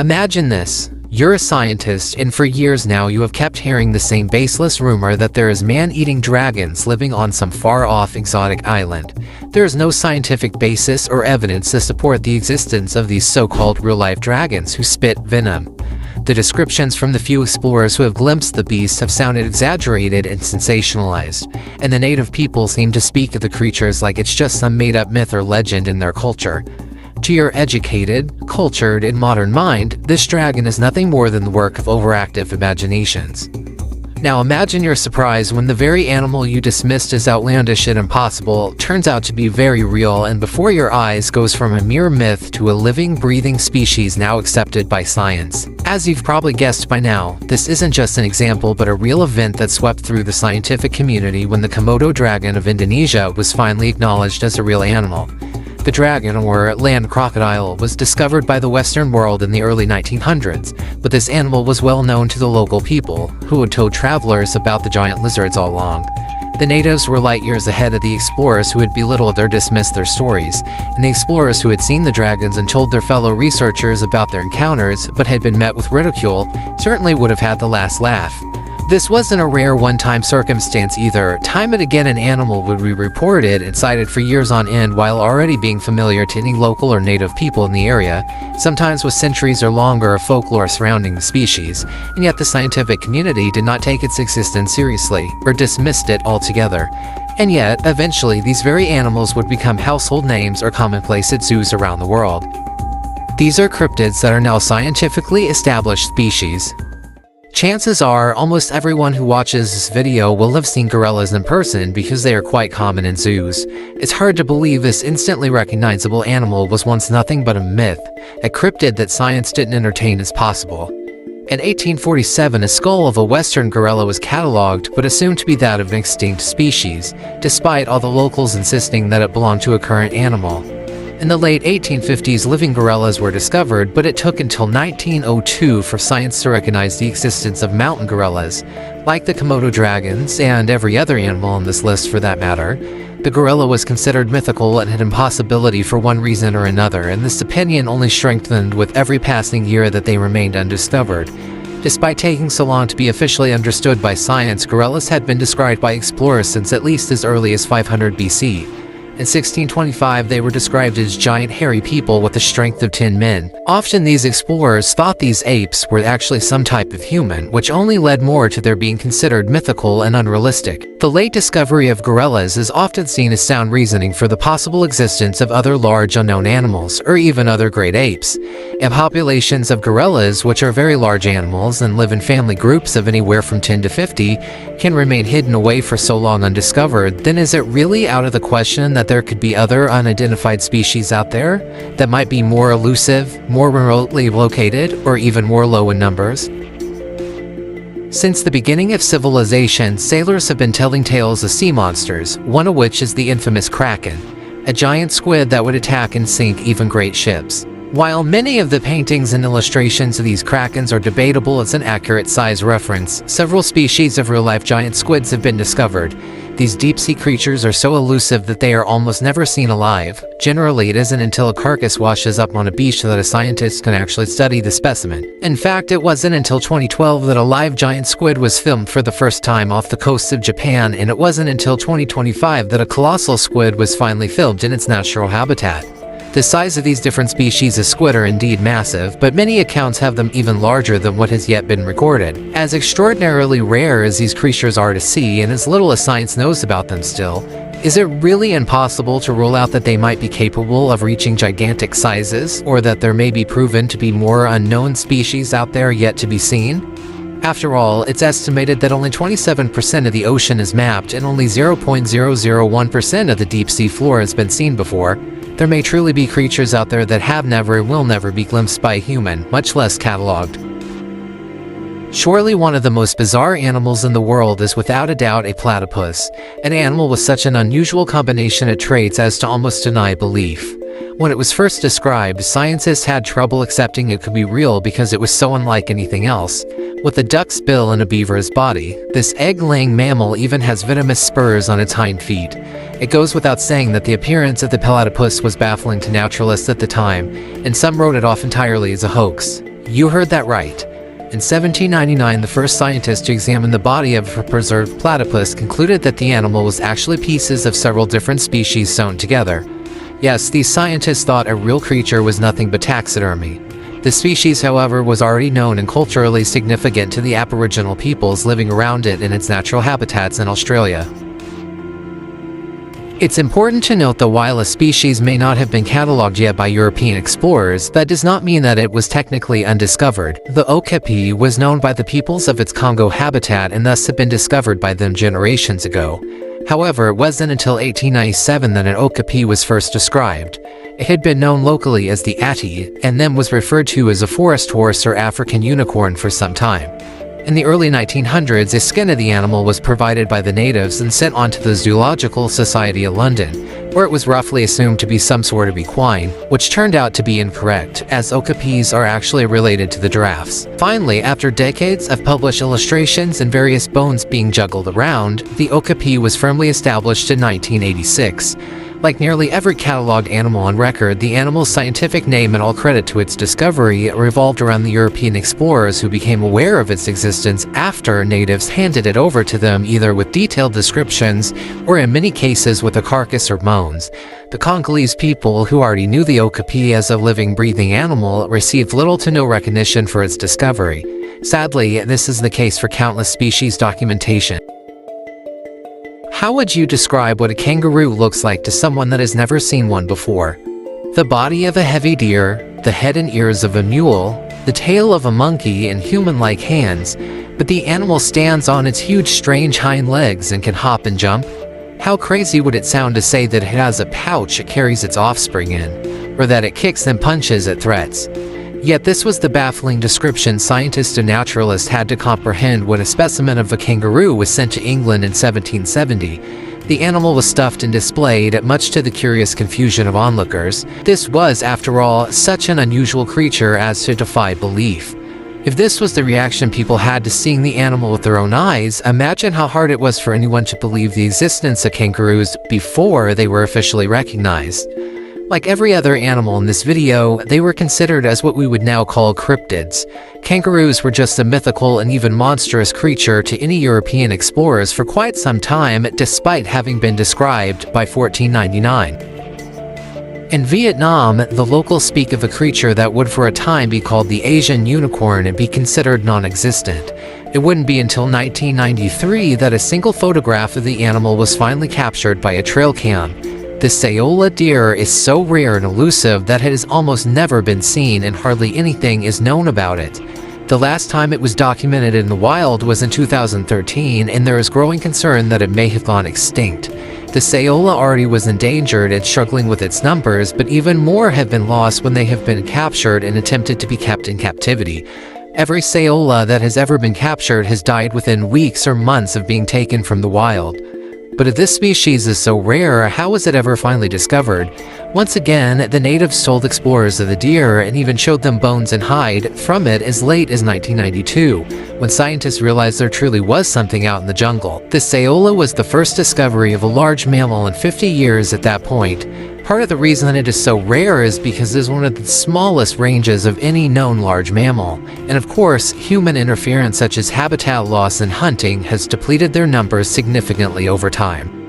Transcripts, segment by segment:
Imagine this. You're a scientist, and for years now you have kept hearing the same baseless rumor that there is man-eating dragons living on some far-off exotic island. There is no scientific basis or evidence to support the existence of these so-called real-life dragons who spit venom. The descriptions from the few explorers who have glimpsed the beasts have sounded exaggerated and sensationalized, and the native people seem to speak of the creatures like it's just some made-up myth or legend in their culture. To your educated, cultured, and modern mind, this dragon is nothing more than the work of overactive imaginations. Now imagine your surprise when the very animal you dismissed as outlandish and impossible turns out to be very real and before your eyes goes from a mere myth to a living, breathing species now accepted by science. As you've probably guessed by now, this isn't just an example but a real event that swept through the scientific community when the Komodo dragon of Indonesia was finally acknowledged as a real animal. The dragon, or land crocodile, was discovered by the Western world in the early 1900s, but this animal was well known to the local people, who had told travelers about the giant lizards all along. The natives were light years ahead of the explorers who had belittled or dismissed their stories, and the explorers who had seen the dragons and told their fellow researchers about their encounters, but had been met with ridicule, certainly would have had the last laugh. This wasn't a rare one-time circumstance either. Time and again an animal would be reported and cited for years on end while already being familiar to any local or native people in the area, sometimes with centuries or longer of folklore surrounding the species, and yet the scientific community did not take its existence seriously, or dismissed it altogether. And yet, eventually, these very animals would become household names or commonplace at zoos around the world. These are cryptids that are now scientifically established species. Chances are, almost everyone who watches this video will have seen gorillas in person because they are quite common in zoos. It's hard to believe this instantly recognizable animal was once nothing but a myth, a cryptid that science didn't entertain as possible. In 1847, a skull of a western gorilla was catalogued but assumed to be that of an extinct species, despite all the locals insisting that it belonged to a current animal. In the late 1850s, living gorillas were discovered, but it took until 1902 for science to recognize the existence of mountain gorillas. Like the Komodo dragons, and every other animal on this list for that matter, the gorilla was considered mythical and an impossibility for one reason or another, and this opinion only strengthened with every passing year that they remained undiscovered. Despite taking so long to be officially understood by science, gorillas had been described by explorers since at least as early as 500 BC. In 1625, they were described as giant hairy people with the strength of 10 men. Often these explorers thought these apes were actually some type of human, which only led more to their being considered mythical and unrealistic. The late discovery of gorillas is often seen as sound reasoning for the possible existence of other large unknown animals, or even other great apes. And populations of gorillas, which are very large animals and live in family groups of anywhere from 10 to 50, can remain hidden away for so long undiscovered, then is it really out of the question that there could be other unidentified species out there that might be more elusive, more remotely located, or even more low in numbers? Since the beginning of civilization, sailors have been telling tales of sea monsters, one of which is the infamous kraken, a giant squid that would attack and sink even great ships. While many of the paintings and illustrations of these krakens are debatable as an accurate size reference, several species of real-life giant squids have been discovered. These deep-sea creatures are so elusive that they are almost never seen alive. Generally, it isn't until a carcass washes up on a beach that a scientist can actually study the specimen. In fact, it wasn't until 2012 that a live giant squid was filmed for the first time off the coast of Japan, and it wasn't until 2025 that a colossal squid was finally filmed in its natural habitat. The size of these different species of squid are indeed massive, but many accounts have them even larger than what has yet been recorded. As extraordinarily rare as these creatures are to see, and as little as science knows about them still, is it really impossible to rule out that they might be capable of reaching gigantic sizes, or that there may be proven to be more unknown species out there yet to be seen? After all, it's estimated that only 27% of the ocean is mapped and only 0.001% of the deep-sea floor has been seen before. There may truly be creatures out there that have never and will never be glimpsed by a human, much less catalogued. Surely one of the most bizarre animals in the world is without a doubt a platypus, an animal with such an unusual combination of traits as to almost deny belief. When it was first described, scientists had trouble accepting it could be real because it was so unlike anything else. With a duck's bill and a beaver's body, this egg-laying mammal even has venomous spurs on its hind feet. It goes without saying that the appearance of the platypus was baffling to naturalists at the time, and some wrote it off entirely as a hoax. You heard that right. In 1799, the first scientist to examine the body of a preserved platypus concluded that the animal was actually pieces of several different species sewn together. Yes, these scientists thought a real creature was nothing but taxidermy. The species, however, was already known and culturally significant to the Aboriginal peoples living around it in its natural habitats in Australia. It's important to note that while a species may not have been catalogued yet by European explorers, that does not mean that it was technically undiscovered. The okapi was known by the peoples of its Congo habitat and thus had been discovered by them generations ago. However, it wasn't until 1897 that an okapi was first described. It had been known locally as the ati, and then was referred to as a forest horse or African unicorn for some time. In the early 1900s, a skin of the animal was provided by the natives and sent on to the Zoological Society of London, where it was roughly assumed to be some sort of equine, which turned out to be incorrect, as okapis are actually related to the giraffes. Finally, after decades of published illustrations and various bones being juggled around, the okapi was firmly established in 1986. Like nearly every cataloged animal on record, the animal's scientific name and all credit to its discovery revolved around the European explorers who became aware of its existence after natives handed it over to them either with detailed descriptions or in many cases with a carcass or bones. The Congolese people, who already knew the okapi as a living, breathing animal, received little to no recognition for its discovery. Sadly, this is the case for countless species documentation. How would you describe what a kangaroo looks like to someone that has never seen one before? The body of a heavy deer, the head and ears of a mule, the tail of a monkey, and human-like hands, but the animal stands on its huge, strange hind legs and can hop and jump? How crazy would it sound to say that it has a pouch it carries its offspring in, or that it kicks and punches at threats? Yet this was the baffling description scientists and naturalists had to comprehend when a specimen of a kangaroo was sent to England in 1770. The animal was stuffed and displayed, much to the curious confusion of onlookers. This was, after all, such an unusual creature as to defy belief. If this was the reaction people had to seeing the animal with their own eyes, imagine how hard it was for anyone to believe the existence of kangaroos before they were officially recognized. Like every other animal in this video, they were considered as what we would now call cryptids. Kangaroos were just a mythical and even monstrous creature to any European explorers for quite some time, despite having been described by 1499. In Vietnam, the locals speak of a creature that would for a time be called the Asian unicorn and be considered non-existent. It wouldn't be until 1993 that a single photograph of the animal was finally captured by a trail cam. The saola deer is so rare and elusive that it has almost never been seen and hardly anything is known about it. The last time it was documented in the wild was in 2013, and there is growing concern that it may have gone extinct. The saola already was endangered and struggling with its numbers, but even more have been lost when they have been captured and attempted to be kept in captivity. Every saola that has ever been captured has died within weeks or months of being taken from the wild. But if this species is so rare, how was it ever finally discovered? Once again, the natives told explorers of the deer and even showed them bones and hide from it as late as 1992, when scientists realized there truly was something out in the jungle. The saola was the first discovery of a large mammal in 50 years at that point. Part of the reason that it is so rare is because it is one of the smallest ranges of any known large mammal. And of course, human interference such as habitat loss and hunting has depleted their numbers significantly over time.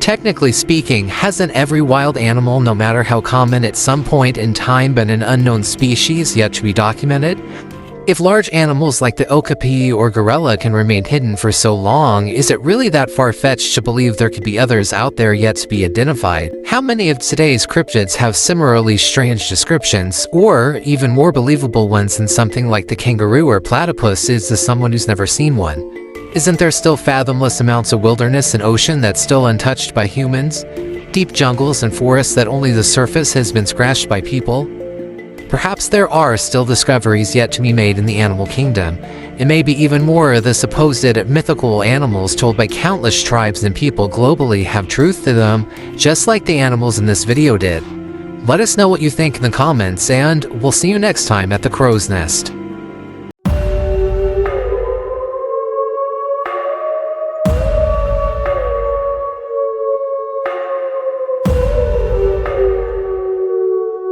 Technically speaking, hasn't every wild animal, no matter how common at some point in time, been an unknown species yet to be documented? If large animals like the okapi or gorilla can remain hidden for so long, is it really that far-fetched to believe there could be others out there yet to be identified? How many of today's cryptids have similarly strange descriptions, or even more believable ones than something like the kangaroo or platypus is to someone who's never seen one? Isn't there still fathomless amounts of wilderness and ocean that's still untouched by humans? Deep jungles and forests that only the surface has been scratched by people? Perhaps there are still discoveries yet to be made in the animal kingdom, and maybe even more of the supposed mythical animals told by countless tribes and people globally have truth to them, just like the animals in this video did. Let us know what you think in the comments, and we'll see you next time at the Crow's Nest.